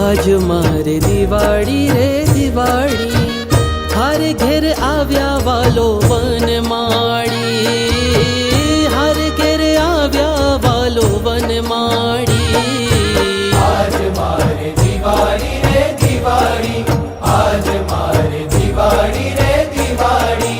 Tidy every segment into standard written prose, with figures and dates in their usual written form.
આજ મારે દિવાળી રે દિવાળી, હર ઘેર આવ્યા વાલો વનમાળી, હર ઘેર આવ્યા વાલો વનમાળી। આજ મારે દિવાળી રે દિવાળી, આજ મારે દિવાળી રે દિવાળી।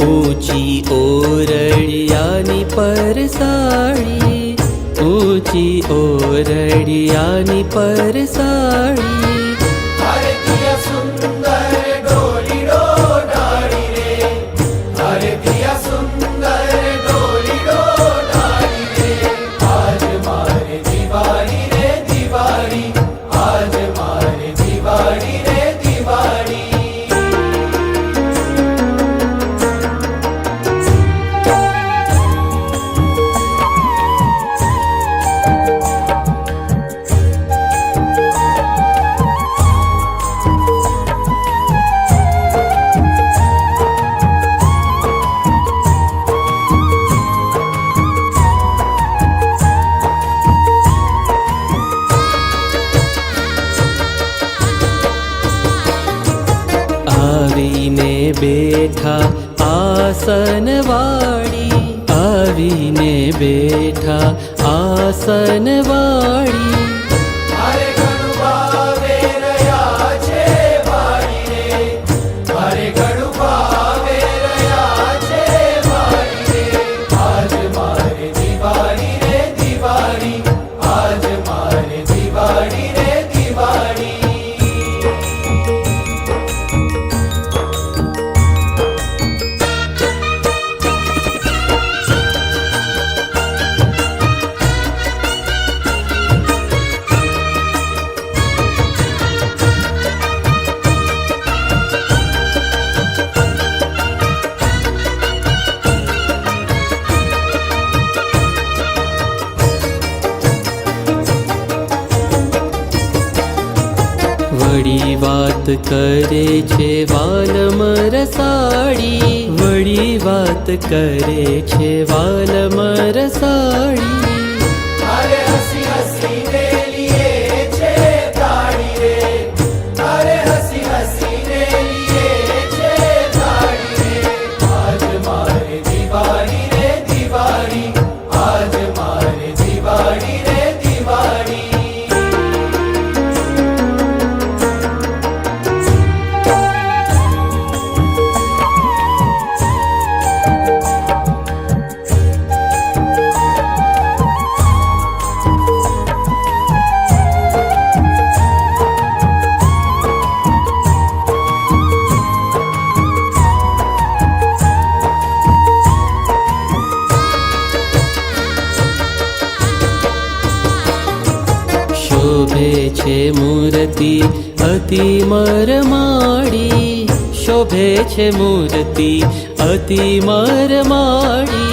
ऊंची ओरड़ियानी परसाड़ी, ऊंची ओरड़ियानी परसाड़ी, हरे दिया सुंदर डोली डाली रे, हरे दिया सुंदर डोली डाली रे। आज मारे दिवाળી रे दिवाળી, आज मारे दिवाળી रे दिवाળી। आवीने बेठा आसन वाड़ी, आवीने बेठा आसन वाड़ी, हरे गणुबा वेरया छे वाड़ी रे, हरे गणुबा वेरया छे वाड़ी रे। आज मारे दिवाળી रे दिवाળી, आज मारे दिवाળી रे दिवाળી। वड़ी वात करे छे वालम रसाड़ी, वड़ी वात करे छे वालम रसाड़ी, हरे हसी हसी ने लिए छे ताड़ी रे, हरे हसी हसी ने लिए छे ताड़ी रे। आज मारे दिवाળી रे दिवाળી, आज मारे दिवाળી रे दिवाળી। शोभे छे मूर्ति अति मरमाड़ी, शोभे छे मूर्ति अति मरमाड़ी,